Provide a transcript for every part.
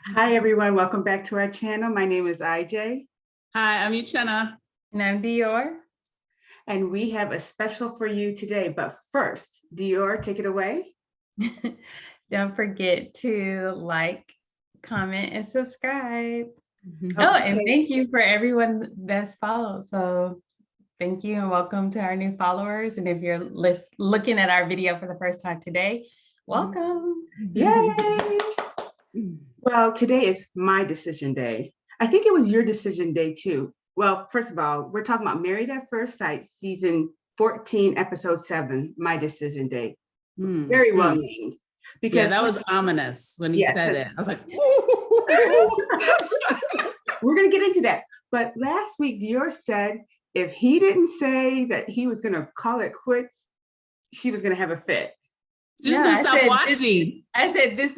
Hi, everyone. Welcome back to our channel. My name is IJ. Hi, I'm Uchenna. And I'm Dior. And we have a special for you today. But first, Dior, take it away. Don't forget to like, comment, and subscribe. Mhm. Oh, and thank you for everyone that's followed. So thank you and welcome to our new followers. And if you're looking at our video for the first time today, welcome. Yay! Well, today is my decision day. I think it was your decision day too. Well, first of all, we're talking about Married at First Sight, season 14, episode 7, My Decision Day. Very well named. Because that was ominous when he said it. I was like, we're going to get into that. But last week, Dior said if he didn't say that he was going to call it quits, she was going to have a fit. She's gonna stop watching. I said this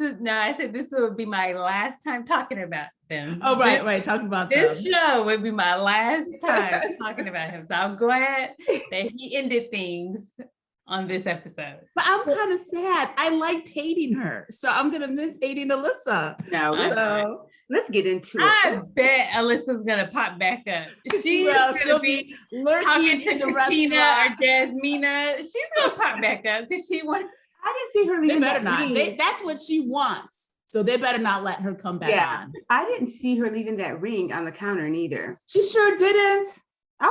would be my last time talking about them. Oh, right. Talking about this show would be my last time talking about him. So I'm glad that he ended things on this episode. But I'm kind of sad. I liked hating her, so I'm gonna miss hating Alyssa. Now, let's get into it. I bet Alyssa's gonna pop back up. She'll be talking to Katina or Jasmina. She's gonna pop back up because she wants. I didn't see her leaving that ring. That's what she wants. So they better not let her come back on. I didn't see her leaving that ring on the counter neither. She sure didn't.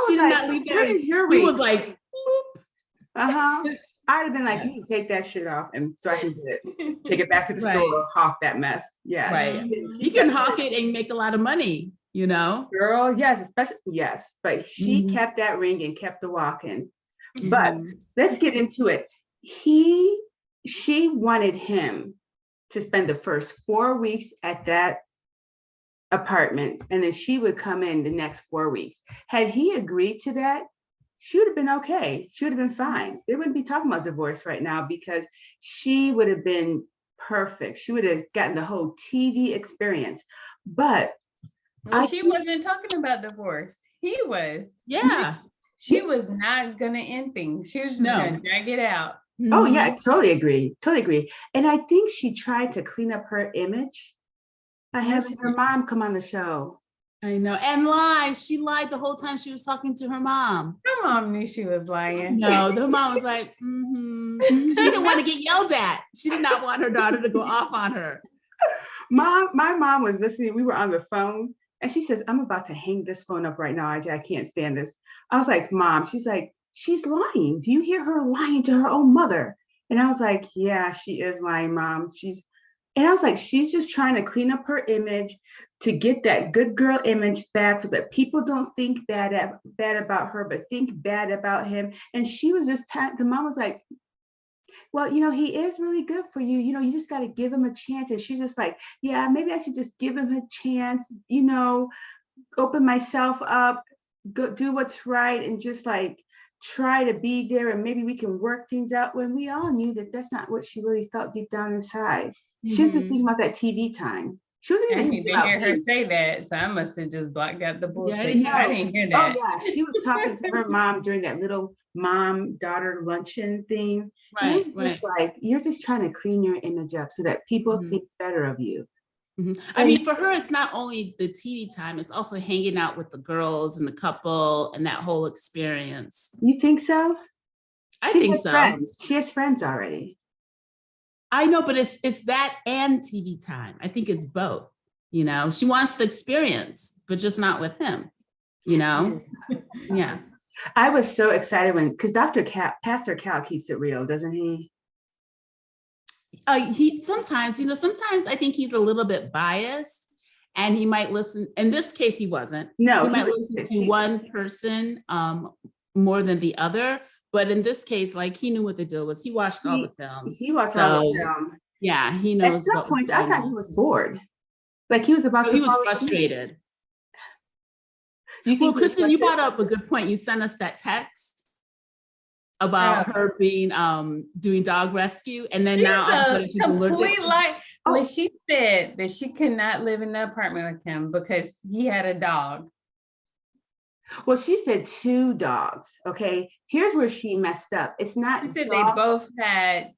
She did not leave that ring. He was like, whoop. I'd have been like, you can take that shit off and so I can take it back to the store, hawk that mess. Yeah. Right. You can hawk it and make a lot of money, you know? Girl, yes, but she kept that ring and kept the walking. But let's get into it. She wanted him to spend the first 4 weeks at that apartment, and then she would come in the next 4 weeks. Had he agreed to that, she would have been okay. She would have been fine. They wouldn't be talking about divorce right now because she would have been perfect. She would have gotten the whole TV experience. But she wasn't talking about divorce. He was. Yeah. She was not gonna end things. She was just gonna drag it out. Oh yeah, I totally agree. And I think she tried to clean up her image by having her mom come on the show. I know, and lie. She lied the whole time she was talking to her mom. Her mom knew she was lying. No, the mom was like, because she didn't want to get yelled at. She did not want her daughter to go off on her. My mom was listening. We were on the phone, and she says, "I'm about to hang this phone up right now. I can't stand this." I was like, "Mom," she's like, "She's lying. Do you hear her lying to her own mother?" And I was like, "Yeah, she is lying, Mom. And I was like, she's just trying to clean up her image to get that good girl image back so that people don't think bad about her, but think bad about him." And she was just, the mom was like, "Well, he is really good for you. You just got to give him a chance." And she's just like, "Yeah, maybe I should just give him a chance, open myself up, go do what's right and just like try to be there. And maybe we can work things out," when we all knew that that's not what she really felt deep down inside. She was just thinking about that TV time. She wasn't even thinking about hear her say that, so I must have just blocked out the bullshit. Yeah, I didn't hear that. Oh yeah, she was talking to her mom during that little mom-daughter luncheon thing. Right. Just like, you're just trying to clean your image up so that people think better of you. I mean, for her, it's not only the TV time, it's also hanging out with the girls and the couple and that whole experience. You think so? I think so. Friends. She has friends already. I know, but it's that and TV time. I think it's both. She wants the experience, but just not with him. Yeah. I was so excited because Pastor Cal keeps it real, doesn't he? He sometimes I think he's a little bit biased, and he might listen. In this case, he wasn't. No, he might listen to one person more than the other. But in this case, like, he knew what the deal was. He watched all the film. He watched all the film. Yeah, he knows. At some point, I thought he was bored. Like he was about to. He was frustrated. Well, Kristen, you brought up a good point. You sent us that text about her being doing dog rescue, and then now all of a sudden she's allergic. When she said that she could not live in the apartment with him because he had a dog. Well, she said 2 dogs. Okay, here's where she messed up. It's not. She said they both had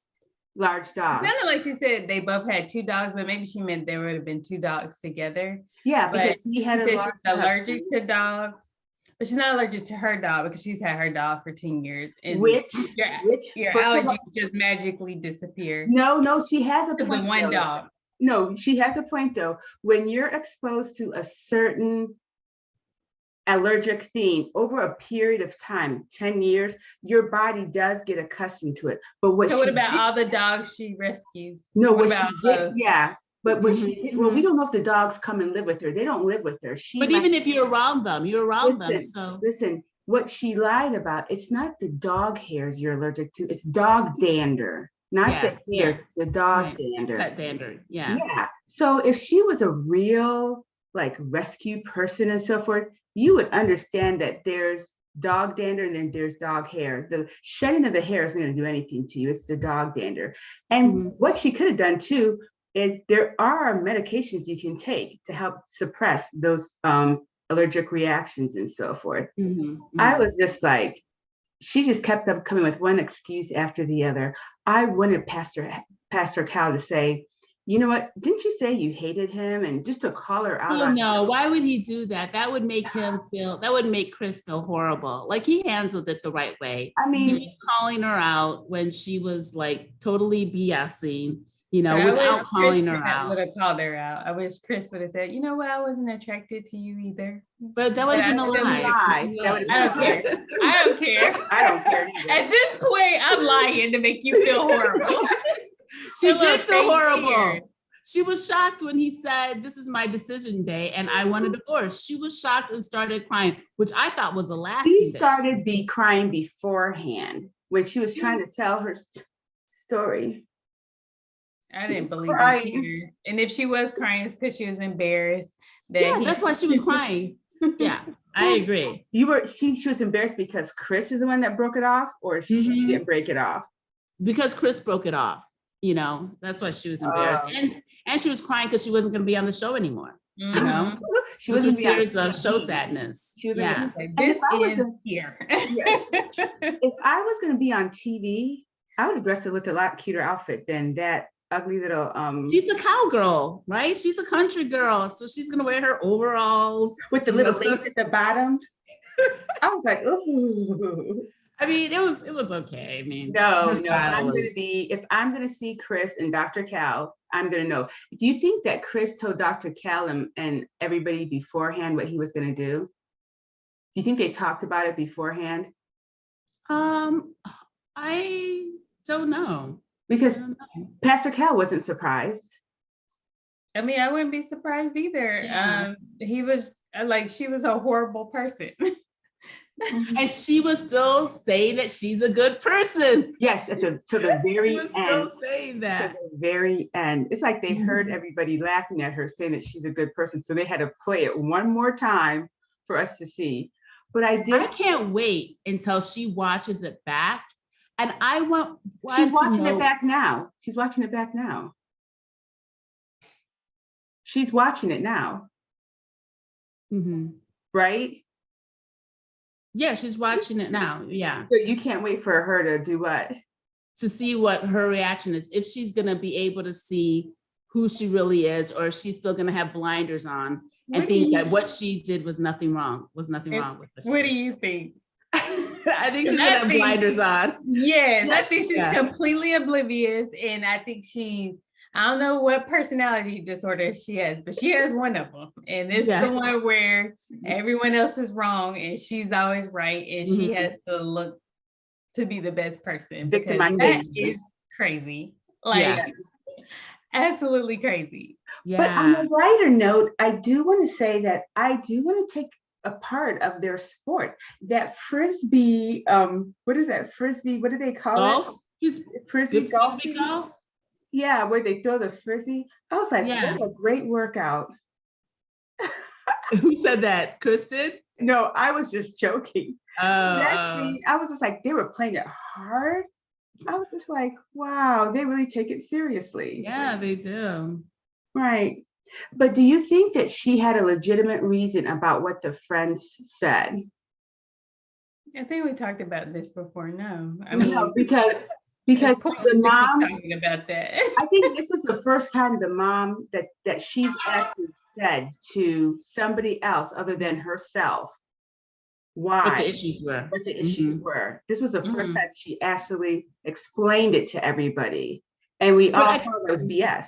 large It dogs. sounded like she said they both had 2 dogs, but maybe she meant there would have been 2 dogs together. Yeah, But because he had she a said large she's allergic husky. to dogs, but she's not allergic to her dog because she's had her dog for 10 years. And Which your first of allergies all, just magically disappear no, she has a to the point one though. dog. No, she has a point though. When you're exposed to a certain allergic thing over a period of time, 10 years, your body does get accustomed to it. But what So what she about did, all the dogs she rescues? no, What what she about did, those? yeah. But what she did, well, we Mhm. don't know if the dogs come and live with her. They don't live with her. She But even if you're around them, so. listen, what she lied about, it's not the dog hairs you're allergic to, it's dog dander, not the hairs, it's the dog Right. dander. Pet dander, yeah. Yeah. So if she was a real like rescue person and so forth, you would understand that there's dog dander and then there's dog hair. The shedding of the hair isn't going to do anything to you. It's the dog dander. And what she could have done too is there are medications you can take to help suppress those allergic reactions and so forth. I was just like, she just kept up coming with one excuse after the other. I wanted Pastor Cal to say, you know what, didn't you say you hated him? And just to call her out. Oh no, why would he do that? That would make Chris feel horrible. Like he handled it the right way. I mean, he was calling her out when she was like totally BSing, But without calling her Chris out. would have called her out. I wish Chris would have said, you know what, I wasn't attracted to you either. But that would have been a lie. I don't care. I don't care. I don't care either. At this point, I'm lying to make you feel horrible. She did feel horrible. She was shocked when he said, this is my decision day and I want a divorce. She was shocked and started crying, which I thought was a lasting. She started crying beforehand when she was trying to tell her story. I didn't believe it. And if she was crying, it's because she was embarrassed. That's why she was crying. Yeah, I agree. She was embarrassed because Chris is the one that broke it off, or she didn't break it off? Because Chris broke it off. That's why she was embarrassed. And she was crying because she wasn't going to be on the show anymore. She was in tears of show sadness. She was here. If I was going to be on TV, I would have dressed her with a lot cuter outfit than that ugly little she's a cowgirl, right? She's a country girl, so she's gonna wear her overalls with the little lace at the bottom. I was like, ooh. I mean, it was okay. I mean, no, if I'm gonna see Chris and Dr. Cal, I'm gonna know. Do you think that Chris told Dr. Cal and everybody beforehand what he was gonna do? Do you think they talked about it beforehand? I don't know. Because Pastor Cal wasn't surprised. I mean, I wouldn't be surprised either. Yeah. He was like, she was a horrible person. And she was still saying that she's a good person. Yes, to the very end. Still saying that. To the very end. It's like they heard everybody laughing at her saying that she's a good person. So they had to play it one more time for us to see. But I can't wait until she watches it back. And I want she's watching it back now. She's watching it back now. She's watching it now. Right? Yeah, she's watching it now. Yeah. So you can't wait for her to do what? To see what her reaction is. If she's going to be able to see who she really is, or if she's still going to have blinders on and think that what she did was nothing wrong with it. What do you think? I think she's gonna have blinders on. Yes, I think she's completely oblivious, and I think I don't know what personality disorder she has, but she has one of them, and it's the one where everyone else is wrong and she's always right, and she has to look to be the best person. Victimization. That is crazy, absolutely crazy. Yeah. But on a lighter note, I do want to say that I do want to take a part of their sport, that frisbee, what is that frisbee, what do they call golf? It? Frisbee golf? Yeah, where they throw the frisbee. I was like, what a great workout. Who said that? Chris did? No, I was just joking. I was just like, they were playing it hard. I was just like, wow, they really take it seriously. Yeah, they do. Right. But do you think that she had a legitimate reason about what the friends said? I think we talked about this before. No, I mean, no, because Because the mom, talking about that. I think this was the first time the mom that she's actually said to somebody else other than herself why What the issues were. what the issues were. This was the first time she actually explained it to everybody. And we all saw that was BS.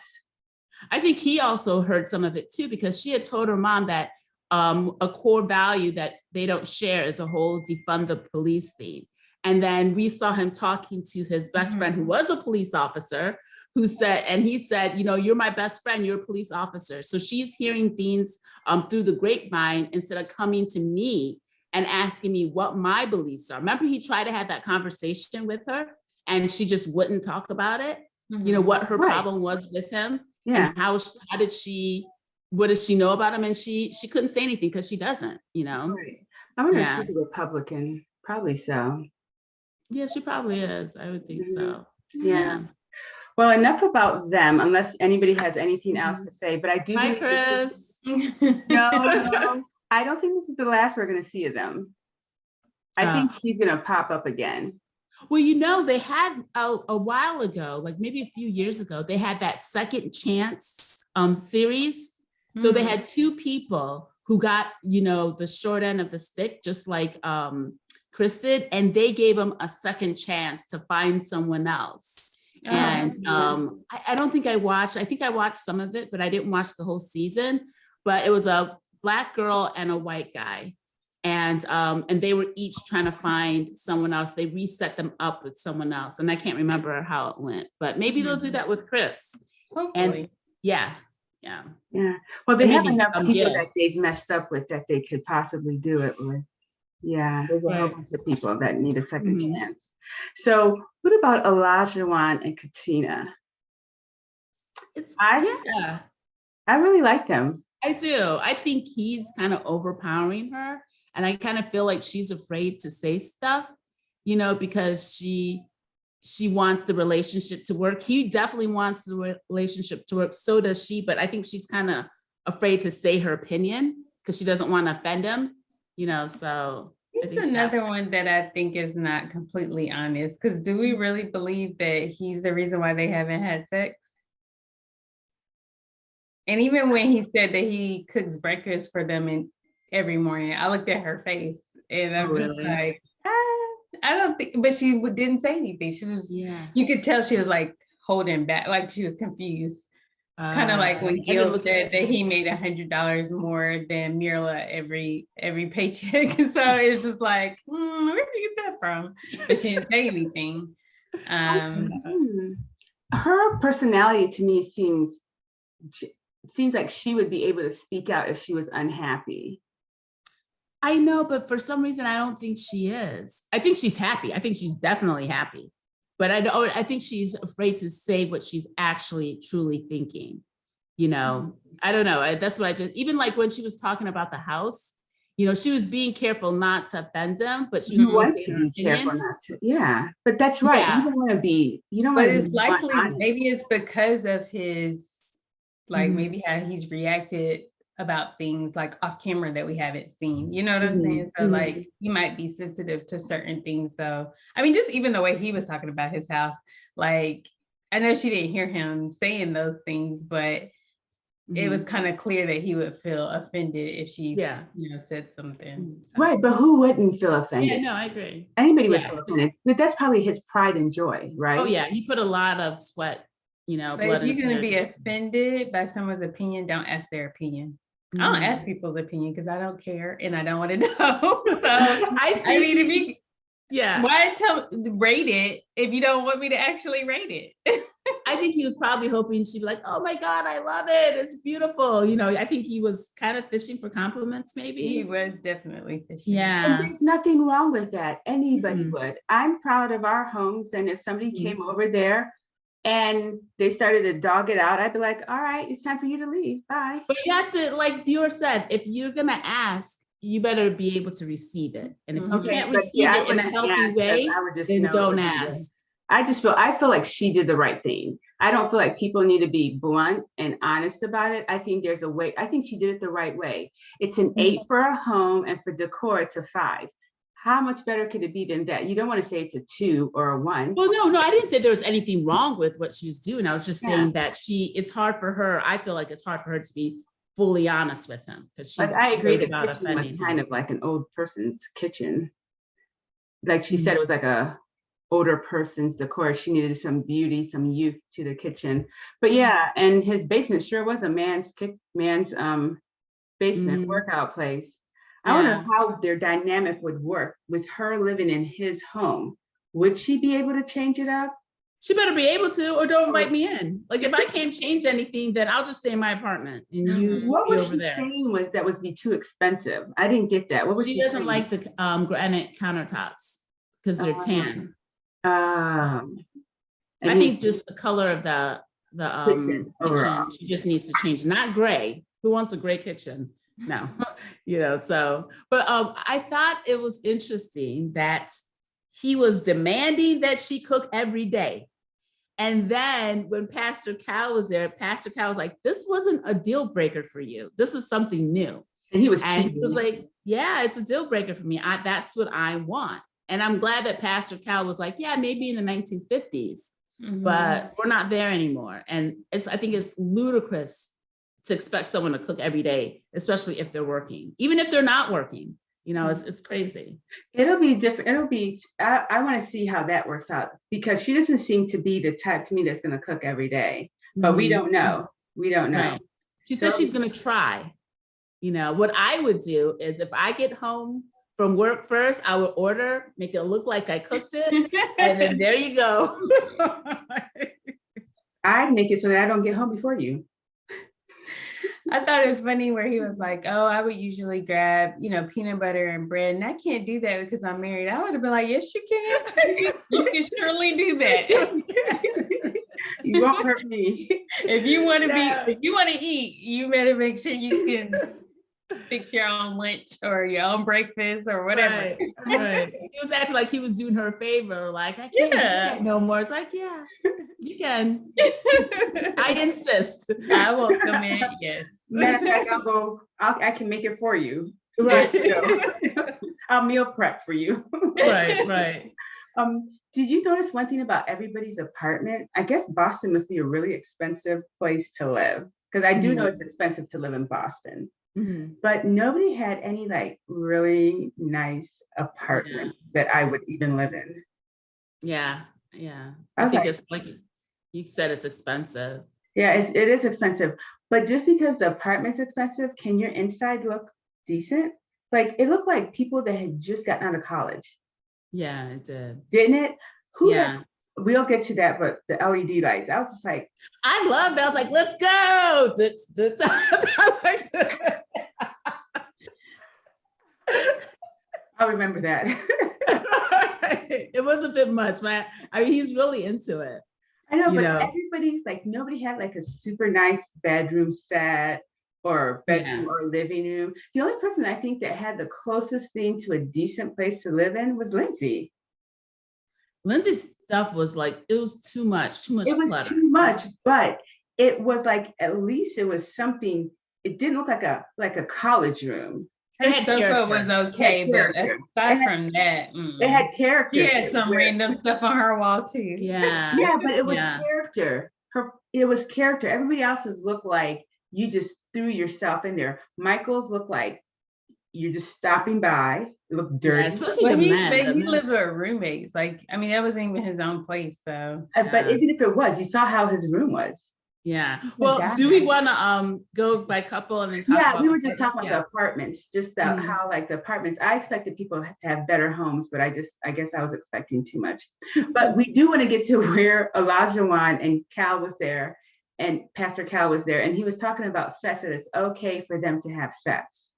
I think he also heard some of it too, because she had told her mom that a core value that they don't share is the whole defund the police thing. And then we saw him talking to his best friend who was a police officer, who said, and he said, you know, you're my best friend, you're a police officer. So she's hearing things through the grapevine instead of coming to me and asking me what my beliefs are. Remember, he tried to have that conversation with her and she just wouldn't talk about it. You know, what her problem was with him. Yeah. And what does she know about him? And she couldn't say anything because she doesn't, you know. Right. I wonder if she's a Republican. Probably so. Yeah, she probably is. I would think so. Yeah. Well, enough about them, unless anybody has anything else to say. But I do. Hi, Chris. No, I don't think this is the last we're going to see of them. I think she's going to pop up again. Well, you know, they had a while ago, like maybe a few years ago, they had that Second Chance series. So they had two people who got, you know, the short end of the stick, just like Chris did, and they gave him a second chance to find someone else. And I don't think I think I watched some of it, but I didn't watch the whole season. But it was a Black girl and a white guy. And they were each trying to find someone else. They reset them up with someone else. And I can't remember how it went, but maybe they'll do that with Chris. Hopefully. And yeah. Well, they have enough people that they've messed up with that they could possibly do it with. Yeah, there's a whole bunch of people that need a second chance. So what about Olajuwon and Katina? I really like them. I do. I think he's kind of overpowering her. And I kind of feel like she's afraid to say stuff, you know, because she wants the relationship to work. He definitely wants the relationship to work. So does she. But I think she's kind of afraid to say her opinion because she doesn't want to offend him, you know, so. It's another one that I think is not completely honest, because do we really believe that he's the reason why they haven't had sex? And even when he said that he cooks breakfast for them every morning, I looked at her face and I'm just like, I don't think, but she didn't say anything. She just, you could tell she was like holding back, like she was confused. Kind of like when Gil said that he made $100 more than Mirla every paycheck. So it's just like, where did you get that from? But she didn't say anything. Her personality to me seems like she would be able to speak out if she was unhappy. I know, but for some reason, I don't think she is. I think she's happy. I think she's definitely happy. But I think she's afraid to say what she's actually truly thinking. You know, I don't know. That's what even like when she was talking about the house, you know, she was being careful not to offend him, but she was want to be careful not to. Yeah, but that's right. You don't want to be, But it's likely maybe it's because of his, like maybe how he's reacted about things like off camera that we haven't seen, you know what I'm saying? So like he might be sensitive to certain things. So I mean, just even the way he was talking about his house, like I know she didn't hear him saying those things, but it was kind of clear that he would feel offended if she you know, said something. So. Right, but who wouldn't feel offended? Yeah, no, I agree. Anybody would feel offended, but that's probably his pride and joy, right? Oh yeah, he put a lot of sweat, you know, but blood. If you're gonna be offended by someone's opinion, don't ask their opinion. I don't ask people's opinion because I don't care and I don't want to know. So I mean, why rate it if you don't want me to actually rate it? I think he was probably hoping she'd be like, oh my God, I love it. It's beautiful. You know, I think he was kind of fishing for compliments, maybe. He was definitely fishing. Yeah. And there's nothing wrong with that. Anybody would. I'm proud of our homes. And if somebody came over there and they started to dog it out, I'd be like, all right, it's time for you to leave. Bye. But you have to, like Dior said, if you're going to ask, you better be able to receive it. And if you can't receive it in a healthy way, then don't ask. I feel like she did the right thing. I don't feel like people need to be blunt and honest about it. I think there's a way. I think she did it the right way. It's an 8 for a home and for decor, it's a 5. how much better could it be than that? You don't want to say it's a 2 or a 1. Well, no, I didn't say there was anything wrong with what she was doing. I was just saying that it's hard for her. I feel like it's hard for her to be fully honest with him because she's I agree. The about kitchen was kind of like an old person's kitchen. Like she said, it was like a older person's decor. She needed some beauty, some youth to the kitchen. But yeah, and his basement sure was a man's basement workout place. I wonder how their dynamic would work with her living in his home. Would she be able to change it up? She better be able to, or don't invite me in. Like if I can't change anything, then I'll just stay in my apartment and you what be was over she there. saying was that would be too expensive? I didn't get that. What was she doesn't like the granite countertops because they're tan. I think just the color of the kitchen, she just needs to change. Not gray. Who wants a gray kitchen? No, so, but I thought it was interesting that he was demanding that she cook every day. And then when Pastor Cal was there, Pastor Cal was like, this wasn't a deal breaker for you. This is something new. And he was like, yeah, it's a deal breaker for me. That's what I want. And I'm glad that Pastor Cal was like, yeah, maybe in the 1950s, but we're not there anymore. And I think it's ludicrous to expect someone to cook every day, especially if they're working, even if they're not working. It's crazy. It'll be different. I want to see how that works out because she doesn't seem to be the type to me that's going to cook every day, but we don't know. We don't know. Right. She says she's going to try. What I would do is if I get home from work first, I would order, make it look like I cooked it. And then there you go. I'd make it so that I don't get home before you. I thought it was funny where he was like, oh, I would usually grab, peanut butter and bread. And I can't do that because I'm married. I would have been like, yes, you can. You can surely do that. You won't hurt me. If you want to eat, you better make sure you can fix your own lunch or your own breakfast or whatever. Right. He was acting like he was doing her a favor. Like, I can't do that no more. It's like, yeah, you can. I insist. I will come in. Yes. Matter of fact, I can make it for you. Right. I'll meal prep for you. Right. Did you notice one thing about everybody's apartment? I guess Boston must be a really expensive place to live because I do know it's expensive to live in Boston. But nobody had any like really nice apartments that I would even live in. Yeah. I think it's like you said, it's expensive. Yeah, it is expensive. But just because the apartment's expensive, can your inside look decent? Like it looked like people that had just gotten out of college. Yeah, it did. Didn't it? We'll get to that, but the LED lights, I was just like, I love that. I was like, let's go. I remember that. It was a bit much, man. I mean, he's really into it. I know, but everybody's like, nobody had like a super nice bedroom set or bedroom or living room. The only person I think that had the closest thing to a decent place to live in was Lindsey. Lindsey's stuff was like, it was too much it was clutter. Too much, but it was like, at least it was something, it didn't look like a college room. Her sofa was okay, but aside from that, it had character. She had some random stuff on her wall too. Yeah, but it was character. It was character. Everybody else's looked like you just threw yourself in there. Michael's looked like you're just stopping by. It looked dirty. Yeah, especially he said he lived with roommates. Like, I mean, that wasn't even his own place. So, but even if it was, you saw how his room was. Yeah. Well, do we want to go by couple and then talk about? Yeah, we were just talking about the apartments, just how like the apartments. I expected people to have better homes, but I guess I was expecting too much. But we do want to get to where Olajuwon and Cal was there, and Pastor Cal was there, and he was talking about sex, that it's okay for them to have sex.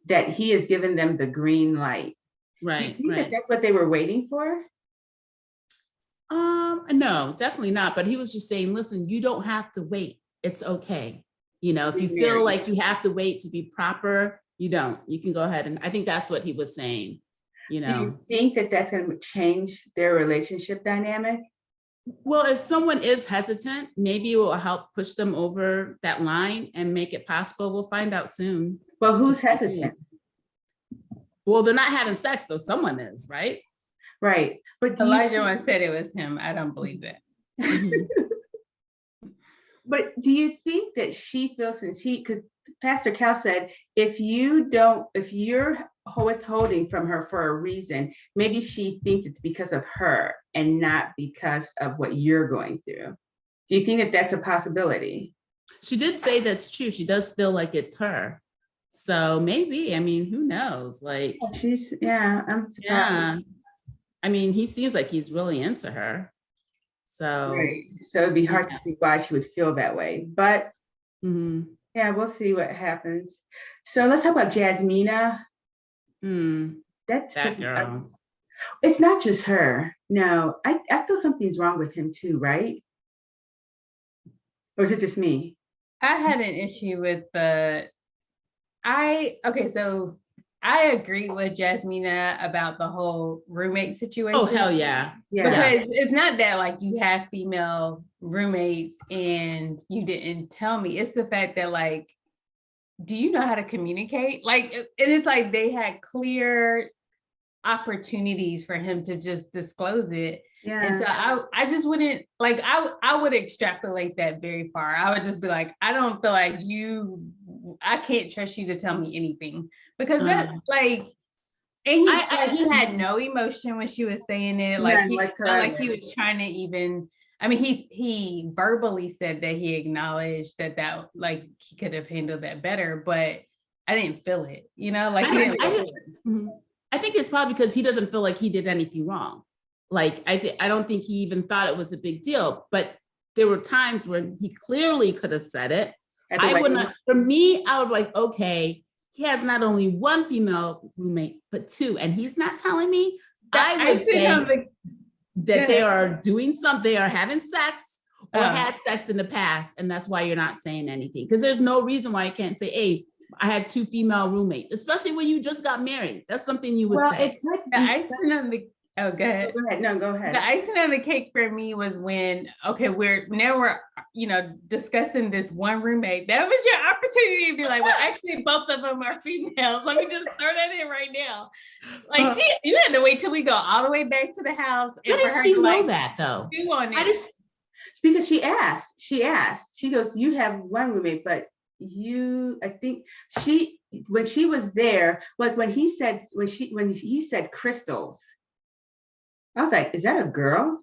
That he has given them the green light. Right. Do you think that's what they were waiting for? No, definitely not. But he was just saying, listen, you don't have to wait. It's okay. If you feel like you have to wait to be proper, you don't. You can go ahead. And I think that's what he was saying. Do you think that that's going to change their relationship dynamic? Well, if someone is hesitant, maybe it will help push them over that line and make it possible. We'll find out soon. Well, who's hesitant? Well, they're not having sex, so someone is, right? Right. But Olajuwon said it was him. I don't believe that. But do you think that she feels, because Pastor Cal said, if you're withholding from her for a reason, maybe she thinks it's because of her and not because of what you're going through. Do you think that that's a possibility? She did say that's true. She does feel like it's her. So maybe, I mean, who knows? Like, I'm surprised. Yeah. I mean, he seems like he's really into her. So, right. So it'd be hard to see why she would feel that way. But yeah, we'll see what happens. So let's talk about Jasmina. That's that girl. It's not just her. No, I feel something's wrong with him too, right? Or is it just me? I had an issue with so I agree with Jasmina about the whole roommate situation. Oh, hell yeah. Because it's not that like you have female roommates and you didn't tell me. It's the fact that like, do you know how to communicate? Like, it's like they had clear opportunities for him to just disclose it. Yeah. And so I just wouldn't like, I would extrapolate that very far. I would just be like, I don't feel like I can't trust you to tell me anything, because that like, and he had no emotion when she was saying it. Like he felt like he was trying to even, I mean, he verbally said that he acknowledged that like he could have handled that better, but I didn't feel it, like he didn't feel it. I think it's probably because he doesn't feel like he did anything wrong. Like, I don't think he even thought it was a big deal, but there were times when he clearly could have said it. For me, I would like, okay, he has not only one female roommate, but two, and he's not telling me. I would say that they are doing something, they are having sex or had sex in the past, and that's why you're not saying anything. Because there's no reason why I can't say, hey, I had two female roommates, especially when you just got married. That's something you would say. Go ahead. Oh, go ahead. No, go ahead. The icing on the cake for me was when, we're discussing this one roommate. That was your opportunity to be like, well, actually, both of them are females. Let me just throw that in right now. Like you had to wait till we go all the way back to the house. How did she know that though? Because she asked. She goes, you have one roommate, but I think when she was there, like when he said crystals, I was like, is that a girl?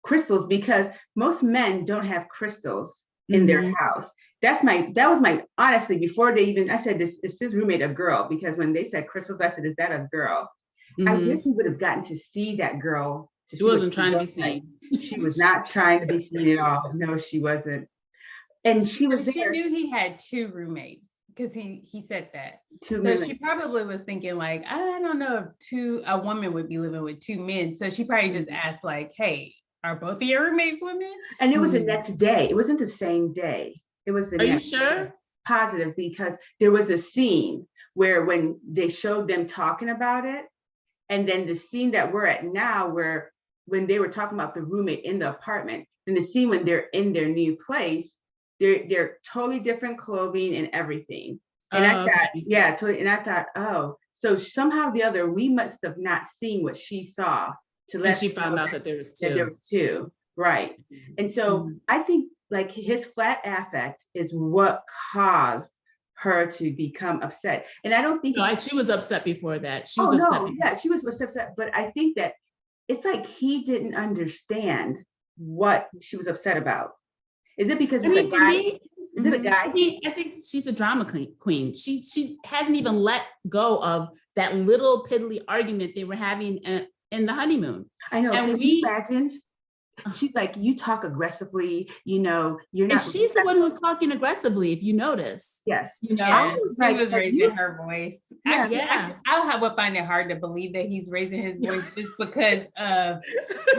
Crystals, because most men don't have crystals in their house. That was my, honestly, before they even, I said, is this roommate a girl? Because when they said crystals, I said, is that a girl? I wish we would have gotten to see that girl. She wasn't trying to be seen. She was not trying to be seen at all. No, she wasn't. And she was there. She knew he had two roommates because he said that. So she probably was thinking like, I don't know if a woman would be living with two men. So she probably just asked like, hey, are both of your roommates women? And it was the next day. It wasn't the same day. It was the next Are you sure? Day. Positive, because there was a scene where when they showed them talking about it, and then the scene that we're at now, where when they were talking about the roommate in the apartment, and the scene when they're in their new place, they're totally different clothing and everything. And I thought, totally. And I thought, oh, so somehow or the other, we must have not seen what she saw to let she found out that there was two. That there was two, right? And so I think like his flat affect is what caused her to become upset. And I don't think she was upset before that. She was upset. Yeah, she was upset. But I think that it's like he didn't understand what she was upset about. Is it because it's a guy? Is it a guy? I think she's a drama queen. She hasn't even let go of that little piddly argument they were having in the honeymoon. I know. And can you imagine? She's like, you talk aggressively, you're not. And she's the one who's talking aggressively, if you notice. Yes. She was raising her voice. I would find it hard to believe that he's raising his voice just because of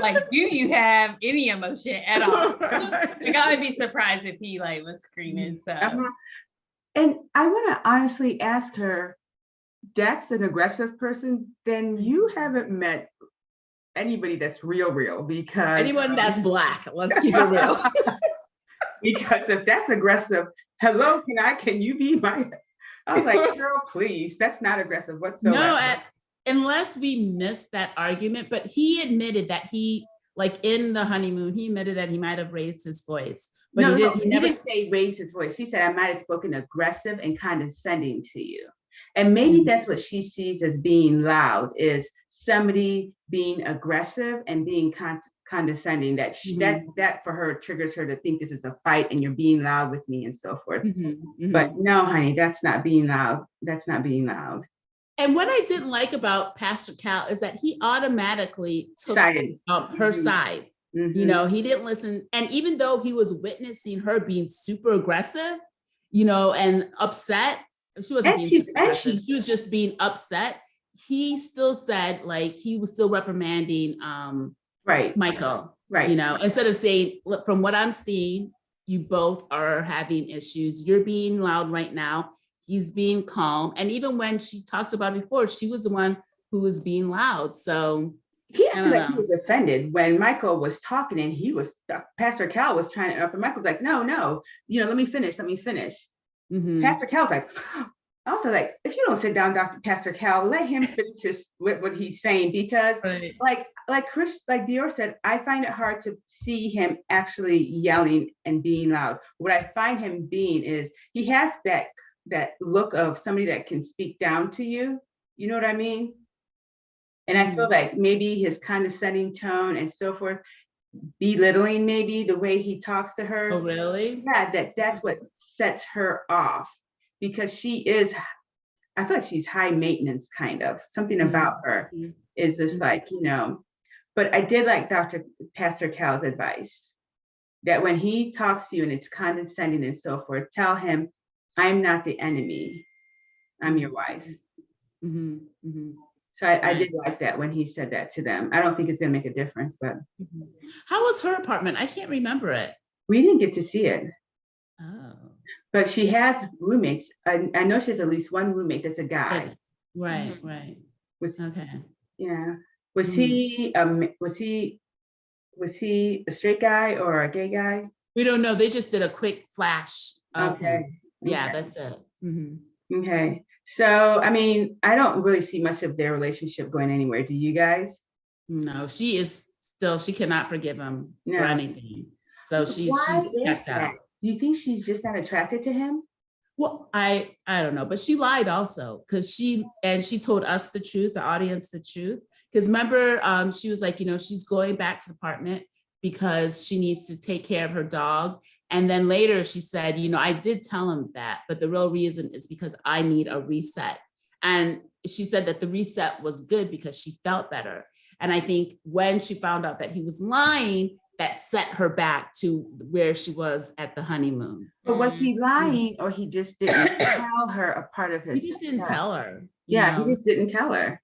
like, do you have any emotion at all? Like, I would be surprised if he like was screaming. So and I want to honestly ask her, that's an aggressive person, then you haven't met anybody that's real, because anyone that's black, let's keep it real. Because if that's aggressive, hello, can you be my, I was like, girl, please, that's not aggressive whatsoever. No, unless we missed that argument, but he admitted that he, like in the honeymoon, he admitted that he might have raised his voice. But he didn't say raise his voice. He said, I might have spoken aggressive and condescending to you. And maybe that's what she sees as being loud, is somebody being aggressive and being condescending. That for her triggers her to think this is a fight and you're being loud with me and so forth. But no, honey, that's not being loud. That's not being loud. And what I didn't like about Pastor Cal is that he automatically took her side. You know, he didn't listen. And even though he was witnessing her being super aggressive, you know, and upset, she wasn't being super aggressive, she was just being upset. He still said, like, he was still reprimanding Michael, you know, instead of saying, look, from what I'm seeing, you both are having issues. You're being loud right now. He's being calm. And even when she talked about it before, she was the one who was being loud. So he acted like he was offended when Michael was talking, and Pastor Cal was trying to interrupt, and Michael's like, no, you know, let me finish. Pastor Cal's like, also like, if you don't sit down, Pastor Cal, let him finish what he's saying, because like Chris, like Dior said, I find it hard to see him actually yelling and being loud. What I find him being is he has that look of somebody that can speak down to you. You know what I mean? And I feel like maybe his condescending tone and so forth, belittling maybe the way he talks to her. Oh, really? Yeah, that's what sets her off, because I feel like she's high maintenance kind of. Something about her is just like, you know, but I did like Pastor Cal's advice that when he talks to you and it's condescending and so forth, tell him, I'm not the enemy. I'm your wife. So I did like that when he said that to them. I don't think it's gonna make a difference, but. How was her apartment? I can't remember it. We didn't get to see it. Oh. But she has roommates. I know she has at least one roommate that's a guy. Right. Okay. Yeah. Was he a straight guy or a gay guy? We don't know. They just did a quick flash. Okay. Yeah, that's it. Okay. So, I mean, I don't really see much of their relationship going anywhere. Do you guys? No, she cannot forgive him for anything. So she's checked out. Do you think she's just not attracted to him? Well, I don't know, but she lied also, because she told us the truth, the audience the truth. Because remember, she was like, you know, she's going back to the apartment because she needs to take care of her dog. And then later she said, you know, I did tell him that, but the real reason is because I need a reset. And she said that the reset was good because she felt better. And I think when she found out that he was lying, that set her back to where she was at the honeymoon. But was he lying, or he just didn't tell her a part of his? He just didn't tell her. Yeah, he just didn't tell her.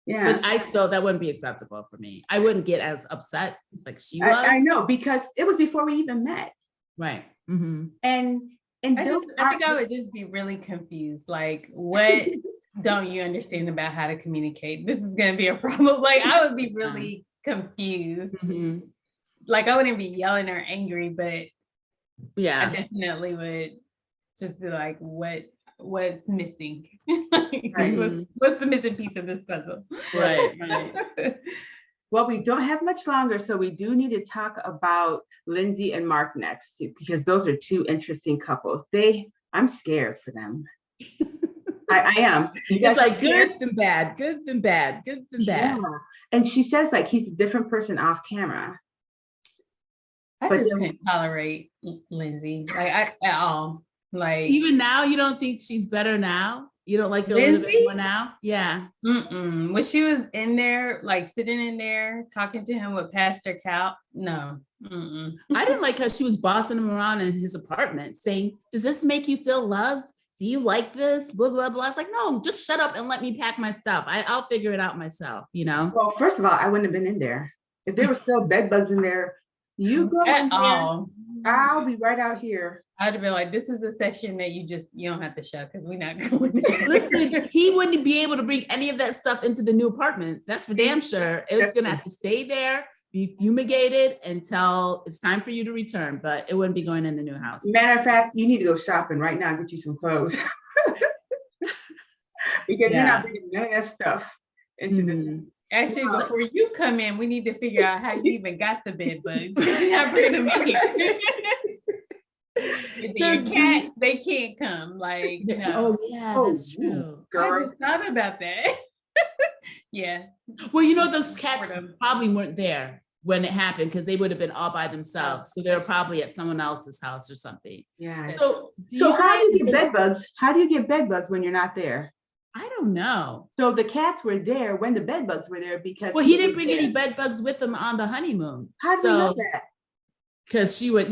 Yeah. But that wouldn't be acceptable for me. I wouldn't get as upset like she was. I know, because it was before we even met. Right. And I think I would just be really confused. Like, what don't you understand about how to communicate? This is going to be a problem. Like, I would be really confused. Like, I wouldn't be yelling or angry, but I definitely would just be like, what's missing? What's the missing piece of this puzzle? Right. Well, we don't have much longer, so we do need to talk about Lindsey and Mark next, because those are two interesting couples. I'm scared for them. I am. It's like good then bad, good then bad, good then bad. Yeah. And she says like he's a different person off camera. I just can't tolerate Lindsey, like at all. Like, even now, you don't think she's better now? You don't like her a little bit more now? Yeah. When she was in there, like sitting in there talking to him with Pastor Cal, no. I didn't like how she was bossing him around in his apartment, saying, "Does this make you feel loved? Do you like this? Blah blah blah." I was like, "No, just shut up and let me pack my stuff. I'll figure it out myself." You know. Well, first of all, I wouldn't have been in there if there were still bed bugs in there. You go in there. I'll be right out here. I'd have been like, this is a section that you don't have to shut, because we're not going there. Listen, he wouldn't be able to bring any of that stuff into the new apartment. That's for damn sure. It's going to have to stay there, be fumigated until it's time for you to return, but it wouldn't be going in the new house. Matter of fact, you need to go shopping right now and get you some clothes. Because you're not bringing none of that stuff. into this. Actually, before you come in, we need to figure out how you even got the bed bugs. You're not bringing them in here. Your cats, they can't come. Like, no. Oh yeah, that's true. Girl. I just thought about that. Yeah. Well, those cats probably weren't there when it happened because they would have been all by themselves. So they were probably at someone else's house or something. Yeah. So how do you get bed bugs? How do you get bed bugs when you're not there? I don't know. So the cats were there when the bed bugs were there because he didn't bring any bed bugs with him on the honeymoon. How do you know that? Because she would,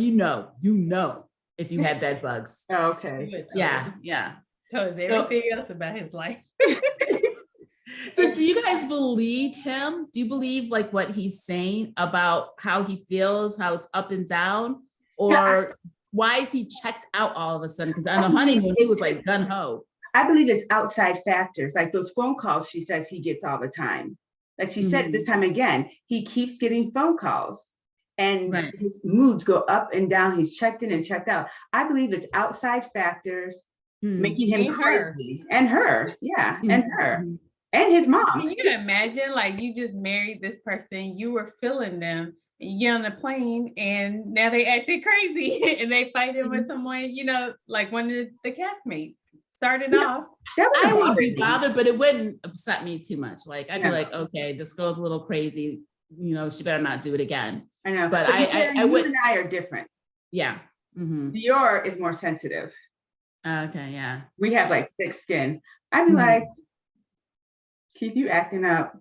if you had bed bugs. Oh, okay. Yeah. Told everything else about his life. So do you guys believe him? Do you believe like what he's saying about how he feels, how it's up and down? Or why is he checked out all of a sudden? Because on the honeymoon, he was like gun-ho. I believe it's outside factors, like those phone calls she says he gets all the time. Like she said this time again, he keeps getting phone calls and his moods go up and down. He's checked in and checked out. I believe it's outside factors making him crazy. And her, and her. And his mom. Can you imagine, like, you just married this person, you were feeling them, and you get on the plane, and now they acted crazy, and they fighting with someone, like one of the castmates. Started off. I would be bothered, but it wouldn't upset me too much. Like, I'd be like, okay, this girl's a little crazy. She better not do it again. I know. But I would. You and I are different. Yeah. Dior is more sensitive. Okay, yeah. We have like thick skin. I'd be like, keep you acting up.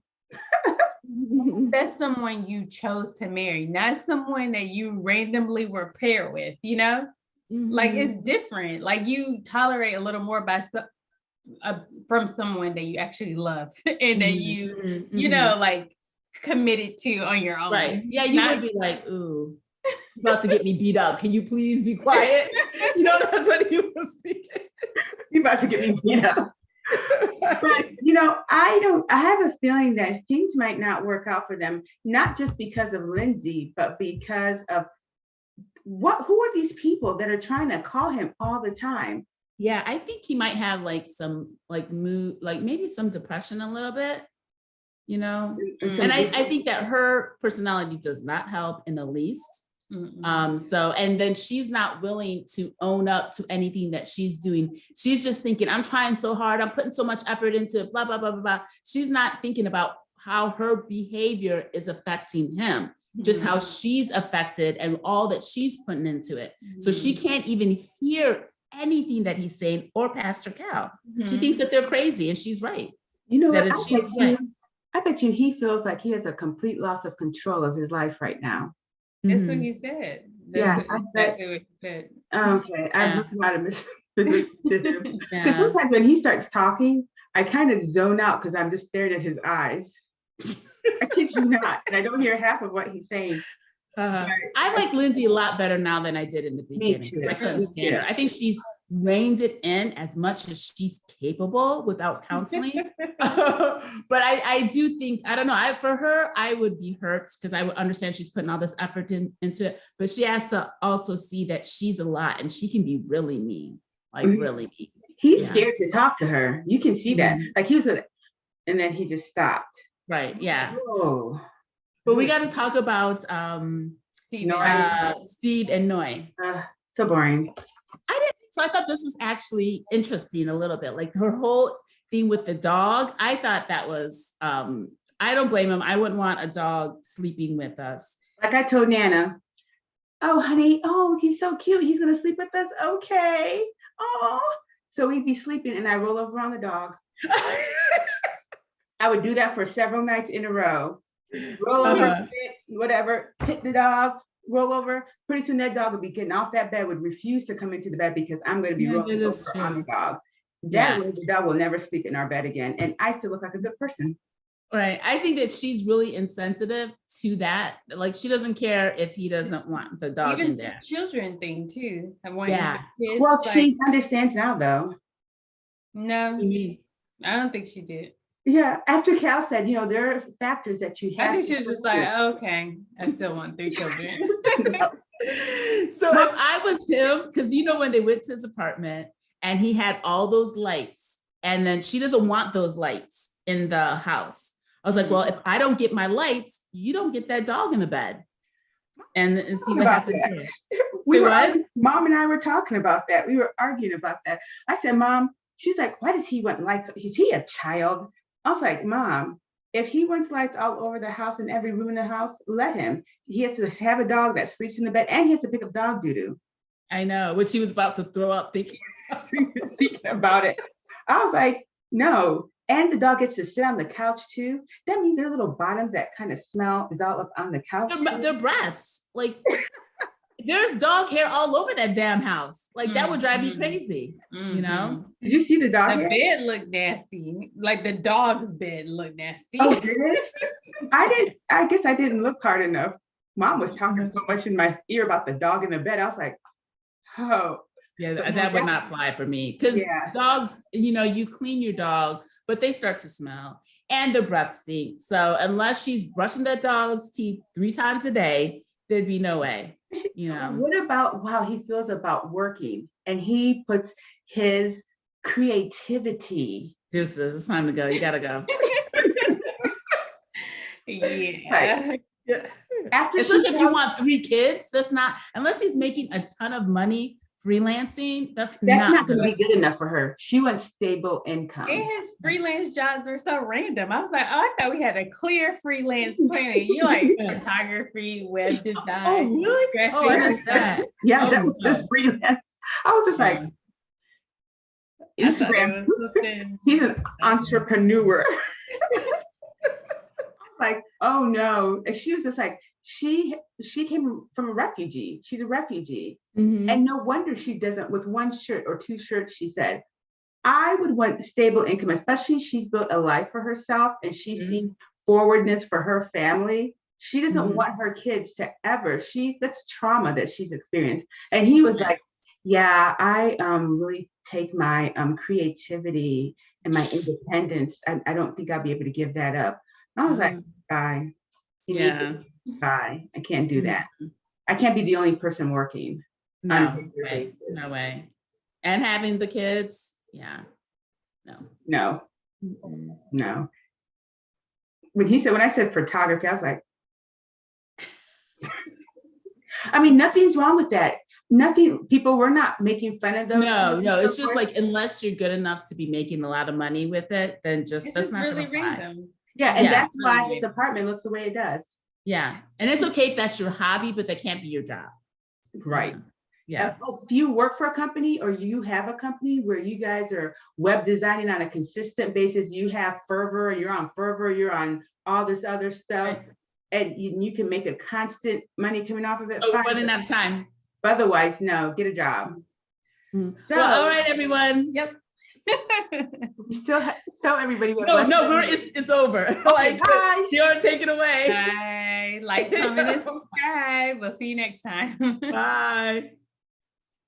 That's someone you chose to marry, not someone that you randomly were paired with, Like it's different. Like you tolerate a little more from someone that you actually love and that you, like committed to on your own. Right. Yeah, you would be like, ooh, you're about to get me beat up. Can you please be quiet? That's what he was thinking. You're about to get me beat up. But I have a feeling that things might not work out for them, not just because of Lindsey, but because of who are these people that are trying to call him all the time? Yeah, I think he might have like some like mood, like maybe some depression a little bit, and I think that her personality does not help in the least. And then she's not willing to own up to anything that she's doing. She's just thinking, I'm trying so hard, I'm putting so much effort into it, blah, blah, blah, blah, blah. She's not thinking about how her behavior is affecting him, just how she's affected and all that she's putting into it. So she can't even hear anything that he's saying or Pastor Cal. She thinks that they're crazy, and she's right. I bet you he feels like he has a complete loss of control of his life right now. That's what he said. That's exactly what he said. Okay, I must not have missed this to him. Because sometimes when he starts talking, I kind of zone out because I'm just staring at his eyes. I kid you not, and I don't hear half of what he's saying. I like Lindsey a lot better now than I did in the beginning. Me too. I couldn't stand her. I think she's reined it in as much as she's capable without counseling. But I do think, I don't know, for her, I would be hurt because I would understand she's putting all this effort into it, but she has to also see that she's a lot and she can be really mean, like really mean. He's scared to talk to her. You can see that. Like he was, and then he just stopped. Right, yeah. Oh. But we got to talk about Steve and Noi. So boring. So I thought this was actually interesting a little bit, like her whole thing with the dog. I thought that was, I don't blame him. I wouldn't want a dog sleeping with us. Like I told Nana, oh, honey, oh, he's so cute. He's going to sleep with us. Okay. Oh, so we'd be sleeping and I roll over on the dog. I would do that for several nights in a row. Roll over, whatever, hit the dog, roll over. Pretty soon that dog would be getting off that bed, would refuse to come into the bed because I'm going to be rolling over on the dog. That way the dog will never sleep in our bed again. And I still look like a good person. Right. I think that she's really insensitive to that. Like she doesn't care if he doesn't want the dog in there. The children thing too. Kids, well, she understands now though. No, I don't think she did. Yeah, after Cal said, there are factors that you have. I think she was just like, okay, I still want 3 children. So if I was him, because when they went to his apartment and he had all those lights, and then she doesn't want those lights in the house. I was like, well, if I don't get my lights, you don't get that dog in the bed. And see what happens there. Mom and I were talking about that. We were arguing about that. I said, Mom, she's like, why does he want lights? Is he a child? I was like, Mom, if he wants lights all over the house in every room in the house, let him. He has to have a dog that sleeps in the bed, and he has to pick up dog doo-doo. I know, what she was about to throw up thinking about it. I was like, no. And the dog gets to sit on the couch too. That means their little bottoms that kind of smell is all up on the couch. Their breaths. Like, there's dog hair all over that damn house. Like, that would drive me crazy, you know? Did you see the dog hair? The bed looked nasty. Like, the dog's bed looked nasty. Oh, did it? I guess I didn't look hard enough. Mom was talking so much in my ear about the dog in the bed. I was like, oh. Yeah, that would not fly for me. Because dogs, you know, you clean your dog, but they start to smell and their breath stink. So unless she's brushing that dog's teeth 3 times a day, there'd be no way, you know. What about how he feels about working? And he puts his creativity. It's time to go. You gotta go. Yeah. Especially if you want 3 kids, that's not, unless he's making a ton of money freelancing, that's not going to be good enough for her. She wants stable income. And his freelance jobs are so random. I was like, oh, I thought we had a clear freelance plan. You like photography, web design. Oh, really? Oh, I missed that. Yeah, that was just freelance. I was just like, Instagram. He's an entrepreneur. Like, oh no. And she was just like, she came from a refugee. She's a refugee. And no wonder she doesn't, with 1 shirt or 2 shirts, she said, I would want stable income, especially she's built a life for herself and she sees forwardness for her family. She doesn't want her kids to ever, that's trauma that she's experienced. And he was like, yeah, I really take my creativity and my independence. I don't think I'll be able to give that up. I was like, bye. Bye. I can't do that. I can't be the only person working. No way. And having the kids, no. When I said photography, I was like, I mean, nothing's wrong with that. We're not making fun of those. No, it's just like, unless you're good enough to be making a lot of money with it, then that's not really random. Yeah, and that's why his apartment looks the way it does. Yeah, and it's okay if that's your hobby, but that can't be your job. Right. Yeah. If you work for a company or you have a company where you guys are web designing on a consistent basis, you have Fervor, you're on all this other stuff, and you can make a constant money coming off of it. Oh, we're running out of time. Otherwise, no, get a job. So, well, all right, everyone. Yep. Still tell everybody what. No, it's over. Okay, like, bye. You're taking away. Bye. Like, comment, and subscribe. We'll see you next time. Bye.